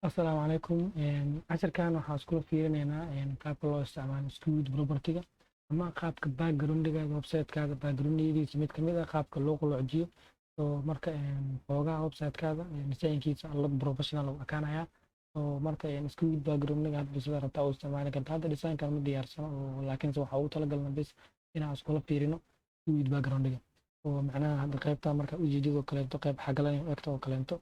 Asalaamu calaykum. Casharkan waxaan iskula fiirinaynaa qaabka loo isticmaalo Skewed property-ga ama qaabka background-ga website-kaada background-yadiisa mid ka mid ah qaabka loo qaloojiyo. Marka xoogaa website-kaada design-kiisa alla professional u ekaanaya. Marka Skewed background-ga hadda sida rabtaa u isticmaali kartaa. Hadda design-kan ma diyaarsano laakiinse waxaa ugu talagalna bes inaan iskula fiirino Skewed background-ga. Macnaha hadda qaybta marka ujeedada oo kaleeto qayb xagalan u egta oo kaleeto.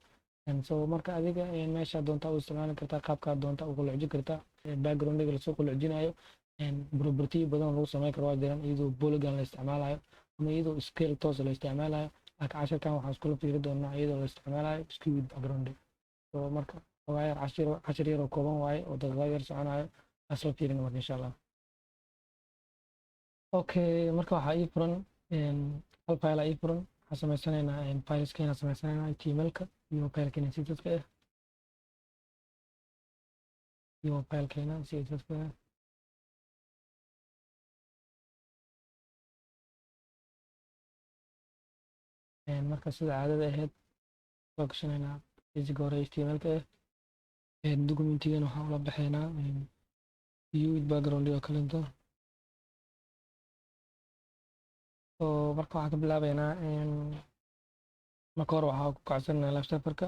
Marka adiga meesha doonta u isticmaali kartaa qaabka doonta u qalooji kartaa background-ga la soo qaloojinayo property badan lagu sameyn karo waa jiraan iyadoo polygon la isticmaalayo ama iyadoo scale toos la isticmaalayo laakiin casharkan waxaan iskula fiiri doonaa iyadoo la isticmaalayo Skewed background. Marka waa yar cashir yar oo kooban waaye oo daqiiqado yar soconayo asla fiirina marka insha Allah. Okay, marka waxaa ii furan hal file ii furan waxaan sameysanaynaa fileskeena sameysanaynaa html-ka iyo filekeena css-ka iyo filekeena css-ka marka sida caadada ahayd soo gashanaynaa basic hore html-ka documentigan waxaan ula baxaynaa Skewed background oo kaleeto. Marka waxaan ka bilaabaynaa marka hore waxaa ku kacsanaynaa live server-ka.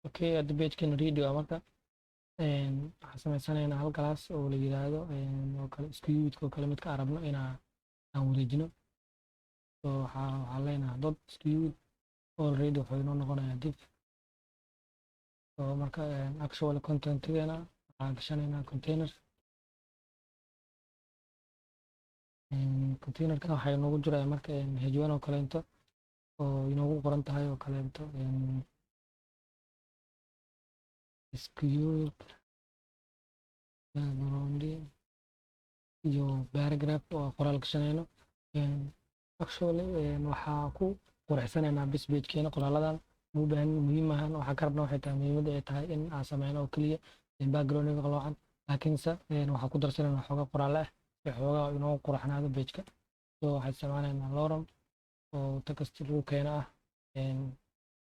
Okay, hadda page-keena ready waa marka waxaan sameysanaynaa hal class oo la yiraahdo oo kale Skewed oo kale midka aan rabno aan wareejino. Waxaan leenahay dot Skewed already wuxuu inoo noqonayaa div. Marka actual content-geena waxaan gashanaynaa containers. Container-kan waxaa inoogu jiraya marka h1 oo kaleeto oo inoogu qoran tahay oo kaleeto Skewed background iyo paragraph oo qoraal gashanayno. Actually waxaa ku qurxisanaynaa base page-keena qoraaladan u baahan muhiim ahaan waxaa ka rabnaa waxay tahay muhiimadda ay tahay in aan sameyno oo kaliya background-ga qaloocan laakiinse waxaa ku darsanaynaa xoogaa qoraal ah si xoogaa inoo qurxanaado page-ka. Waxaan isticmaalaynaa lorem oo text lagu keeno ah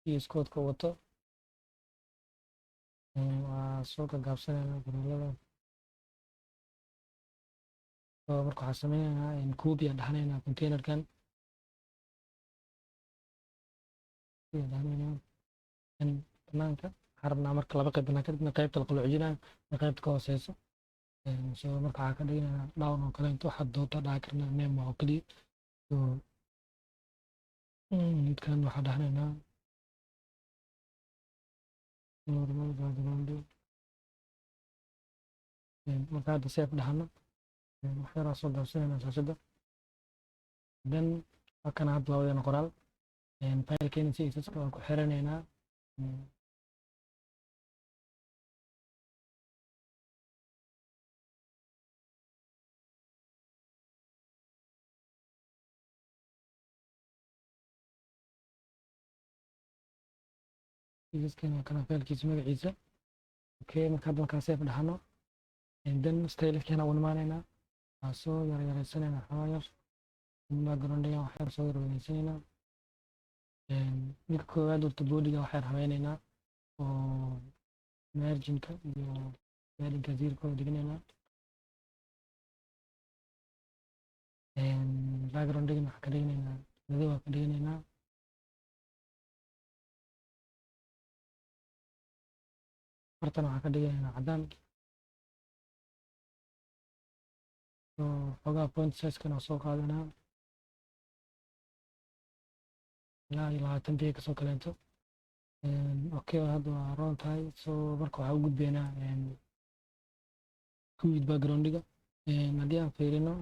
VS Code-ka wato. Waa soo gaabsanaynaa qoraalada. Marka waxaan sameynaynaa copy aan dhaxanaynaa container-kan banaanka waxaan rabnaa marka laba qayb banaan kadibna qaybta la qaloojinayo iyo qaybta ka hooseyso. Marka waxaan ka dhiganaynaa down oo kaleeto waxaad doonta dhaha karnaa name oo kaliya. Midkan waxaan dhaxanaynaa normal background. Marka hadda save dhahano wax yar aan soo gaabsanaynaa shaashadda. Then halkan hadda labadeena qoraal filekeena css-ka waan ku xiranaynaa. css-keena waa kana filekiisa magaciisa. Okay, marka hadda markaan save dhahano then style-keena u imaanaynaa waa soo yaryaraysanaynaa xoogaa yar background-ga wax yar soo yarweynaysanaynaa. Midka koowaad horta body-ga wax yar habeynaynaa oo margin-ka iyo padding-ka 0 ka dhiganaynaa. Background-ga waxaan ka dhiganaynaa madow aan ka dhiganaynaa. Fartan waxaan ka dhiganaynaa cadaan. Xoogaa font size-kana soo qaadanaa ilaa 20 pixels kasoo kaleeto. Okay, hadda waa round tahay. Marka waxaan u gudbaynaa Skewed background-ga. Haddii aan fiirino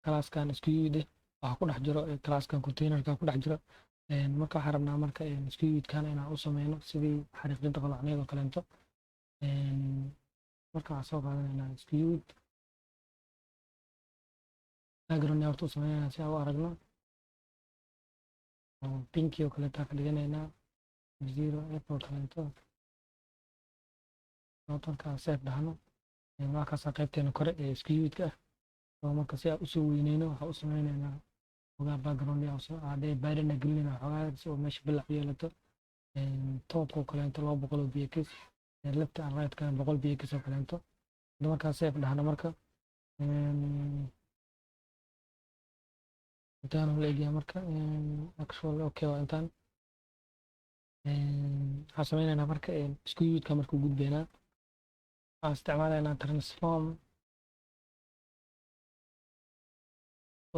class-kan Skewed waxaa ku dhex jiro class-kan container-ka ku dhex jiro. Marka waxaan rabnaa marka Skewed-kan inaan u sameyno sidii xariiqinta qaloocaneed oo kaleeto. Marka waxaan soo qaadanaynaa Skewed background horta u sameynaynaa si aan u aragno. Pinky oo kaleeto ka dhiganaynaa 0 oo kaleeto. Markaan save dhahano waa kaas qaybteena kore ee Skewed-ka ah. Marka si aan u soo weyneyno waxaan u sameynaynaa xogaa background yaa soo hadee baarina gelina xogaa si oo meesha bilac yeelato toobka oo kaleento 200 oo bx left and right kan 100 bx oo kaleento hadda markaa save dhahna marka intaan la eegaya marka actually okay waa intaan waxaan sameynaynaa marka isku yidka markuu gudbeynaa waxaan isticmaalaynaa transform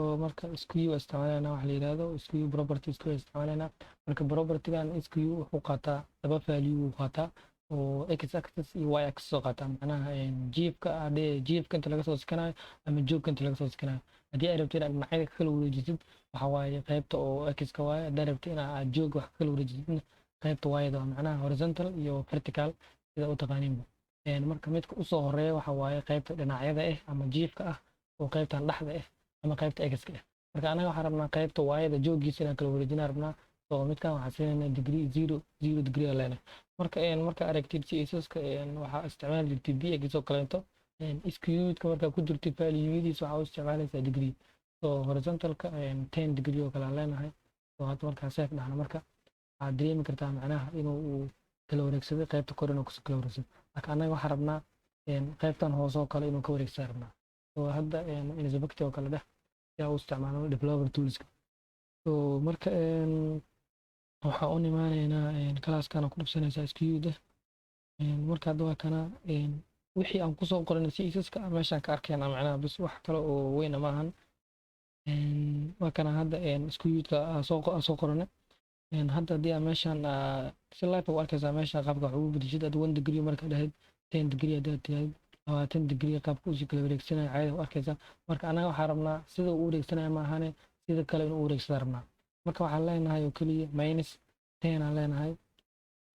oo marka SKU isticmaalana waxa la yiraahdo SKU property SKU isticmaalana marka property-gan SKU wuxuu qaataa laba value uu qaataa oo x axis iyo y axis soo qaataa macnaha jiifka inta laga soo sikanayo ama joogka inta laga soo sikanayo haddii ay rabto inaad dhinacyada ka kala wareejisid waxa waaye qaybta oo x-ka waaye haddii rabto inaad joog wax ka kala wareejisid qaybta y-da macnaha horizontal iyo vertical sida u taqaaniinba marka midka u soo horeeya waxa waaye qaybta dhinacyada ama jiifka oo qaybtan dhaxda ama qaybta x-ka marka anaga waxaan rabnaa qaybta y-da joogiisa inaan kala wareejinaa rabnaa oo midkan waxaan siinaynaa degree 0 degree leenahay marka aragtid css-ka waxaa isticmaali jirtay bx oo kaleeto SKU-ka markaa ku jirtay value-diisa waxaa u isticmaalaysaa degree oo horizontalka 10 degree oo kale leenahay oo hadda markaa save dhahna marka waxaad dareemi kartaa macnaha inuu kala wareegsaday qaybta kor inuu kasoo kala wareegsado marka anaga waxaan rabnaa qaybtan hoose oo kale inuu ka wareegsaa rabnaa oo hadda inspect oo kale yaa u isticmaalno developer toolska oo marka waxaan u imaanaynaa class-kana ku dhufsanaysaa SKU-da marka hadda waa kana wixii aan kusoo qoranay css-ka meeshaan ka arkayna macnaha bas wax kale oo weyn ma ahan waa kana hadda SKU-da soo qoranay hadda haddii aan meeshaan si live u arkaysaa meeshaan qaabka wax ugu bedeshid ad 1 degree marka dhahayd 10 degree haddaad tiraahid 20 degree qaabka usii kala wareegsanaya caadi u arkaysaa marka anaga waxaan rabnaa sida uu wareegsanaya ma ahane sida kale inuu wareegsada rabnaa marka waxaan leenahay oo keliya minus 10 aan leenahay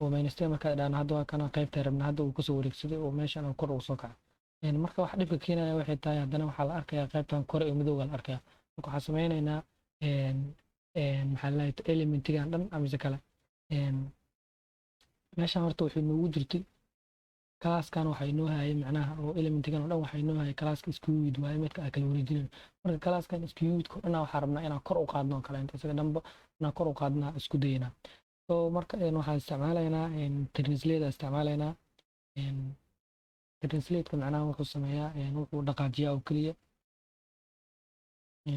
oo minus 10 markaa dhaana hadda waa kana qaybta rabnaa hadda uu kasoo wareegsaday oo meeshaan kor uu soo kacay marka wax dhibka keenaya waxay tahay haddana waxaa la arkayaa qaybtan kore ee midowga la arkayaa marka waxaan sameynaynaa maxaa la yidhaahdaa elementigan dhan amise kale meeshaan horta waxay noogu jirtay class-kan waxa inoo hayay macnaha oo elementigan oo dhan waxa inoo hayay class-ka SKU waaye midka aan kala wareejinayo marka class-kan SKU-ka dhan waxaan rabnaa inaan kor u qaadno kale inta isaga dhanba inaan kor u qaadno isku daynaa so marka waxaan isticmaalaynaa translate isticmaalaynaa translate-ka macnaha wuxuu sameeyaa wuxuu dhaqaajiyaa oo keliya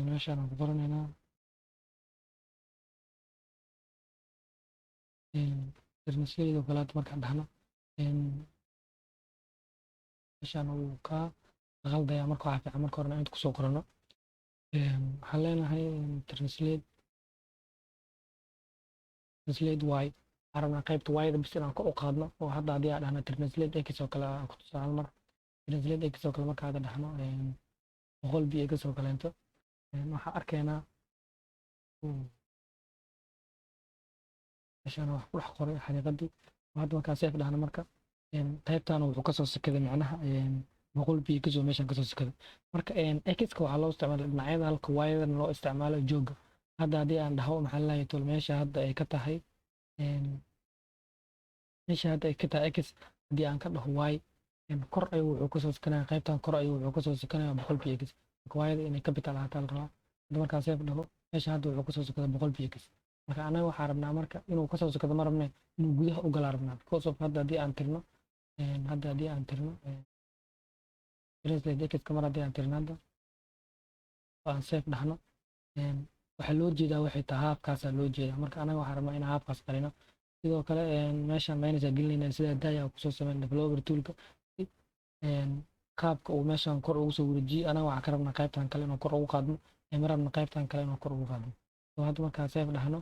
meeshaan aan ku qoranaynaa translate oo kale markaan dhahno meeshaan uu ka qaldaya marka waxaa fiican marka horena inta kusoo qorano waxaan leenahay translate y waxaan rabnaa qaybta y-da bis inaan kor u qaadno oo hadda haddii aan dhahno translate x oo kale aan ku tusaale mar translate x oo kale marka hadda dhahno 100 bx oo kaleento waxaan arkaynaa meeshaan wax ku dhex qoray xariiqadii hadda markaa save dhahno marka qaybtan wuxuu kasoo sikaday macnaha 100 bx oo meeshaan kasoo sikaday marka x-ka waxaa loo isticmaalaa dhinacyada halka y-dana loo isticmaalo jooga hadda haddii aan dhaho maxaa la yidhaahdaa tol meesha hadda ay ka tahay x haddii aan ka dhaho y kor ayuu wuxuu kasoo sikanaya qaybtan kor ayuu wuxuu kasoo sikanaya 100 bx marka y-da inay capital ahaataa la rabaa hadda markaa save dhaho meesha hadda wuxuu kasoo sikaday 100 bx marka anaga waxaan rabnaa marka inuu kasoo sikado ma rabne inuu gudaha u galaa rabnaa because of hadda haddii aan tirno translate x-ka mar haddii aan tirno hadda aan save dhahno waxaa loo jeedaa waxay tahay haafkaasaa loo jeedaa marka anaga waxaan rabnaa inaan haafkaas qarino sidoo kale meeshaan minus aan gelinayna sida daya kusoo sameyn developer toolka qaabka uu meeshaan kor ugu soo wareejiyey anaga waxaan ka rabnaa qaybtan kale inuu kor ugu qaadno ma rabna qaybtan kale inuu kor ugu qaadno oo hadda markaa save dhahno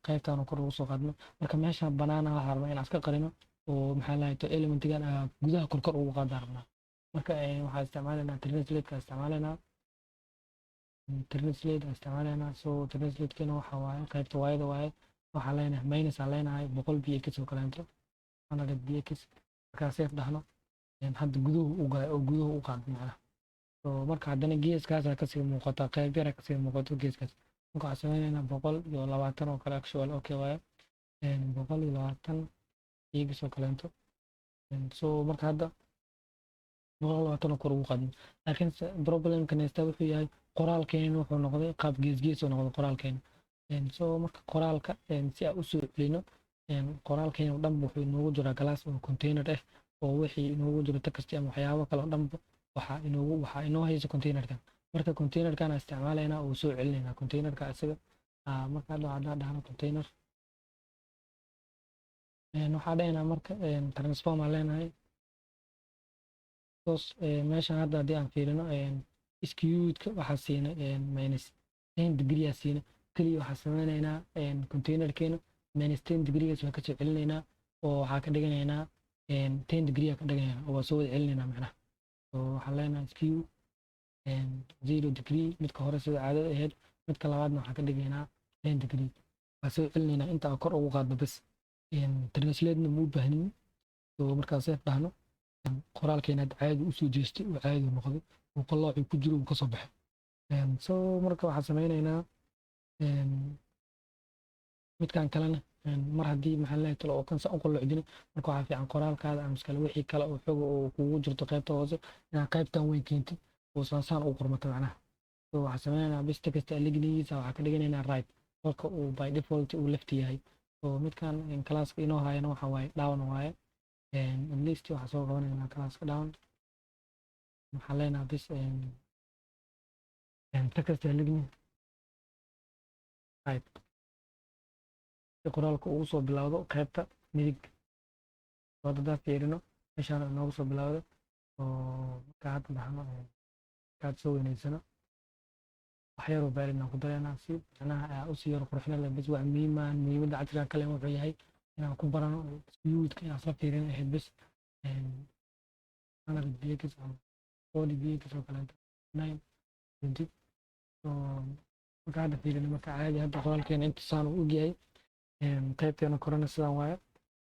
qaybtan kor ugu soo qaadno marka meeshaan banaana waxaan rabnaa inaan iska qarino oo maxaa la yidhaahdaa elementigan gudaha kor ugu qaadaan rabnaa marka waxaan isticmaalaynaa translate-ka isticmaalaynaa so translate-keena waxa waaye qaybta y-da waaye waxaan leenahay minus aan leenahay 100 bx oo kaleento 100 bx markaa save dhahno hadda guduhu u galay oo guduhu u qaado macnaha so marka haddana geeskaasaa kasii muuqata qayb yara kasii muuqato geeskaas marka waxaan sameynaynaa 120 oo kale actual okay waaye 120 bx oo kaleento so marka hadda 120 kor ugu qaadno laakiin problemkan haysta wuxuu yahay qoraalkeena wuxuu noqday qaab gees oo noqday qoraalkeena. So marka qoraalka si aan u soo celino qoraalkeena oo dhan wuxuu inoogu jiraa galaas oo container ah oo wixii inoogu jiro text ama waxyaabo kale oo dhan waxaa inoo haysa containerkan. marka containerkan aan isticmaalaynaa oo soo celinaynaa containerka isaga marka hadda dhahno container waxaa dhahaynaa marka transform aan leenahay meeshan hadda haddii aan fiirino skewedka waxaa siina minus 10 degree aa siina keliya waxaa sameynaynaa containerkeena minus 10 degreegaas waan kasoo celinaynaa oo waxaa ka dhiganaynaa 10 degree aa ka dhiganaynaa oo waa soo wada celinaynaa macnaha waxaan leenahay skew 0 degree midka hore sida caadada ahayd midka labaadna waxaan ka dhigaynaa 10 degree waa soo celinaynaa inta aan kor ugu qaadno bas translate-na ma u baahnin markaas dhahno qoraalkeena hadda caadi usoo jeestay oo caadi noqday oo qaloocii ku jiro uu kasoo baxay marka waxaan sameynaynaa midkan kalena mar haddii maxaa leeyahay talo oo kan sa u qalloocdina marka waxaa fiican qoraalkaada ama iskale wixii kale oo xoga oo kugu jirto qaybta hoose inaad qaybtan weyn keentid oo saan u qormato macnaha waxaan sameynaynaa bis text lignigiisa waxaa ka dhiganaynaa right halka uu by default uu left yahay midkan classka inoo haayana waxa waaye down waaye at least waxaa soo qabanaynaa classka down waxaan leenahay bis text ligni right si qoraalka ugu soo bilowdo qaybta midig hadda fiirino meeshaan inoogu soo bilowdo oo marka hadda dhahno markaad soo weynaysano wax yaroo baarinaan ku dareynaa si macnaha usii yaro qurxina leh bas wax muhiimadda casrigan kale wuxuu yahay inaan ku barano skewedka inaan isla fiirin ahayd bas anad bx ama 40 bx oo kaleeto 9 20 marka hadda fiirino marka caadi hadda qoraalkeena inta saan u ogyahay qaybteena korena sidaan waaye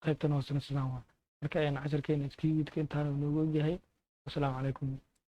qaybteena hoosena sidaan waaye marka casharkeena skewedka intaana noogu ogyahay. Assalaamu calaykum.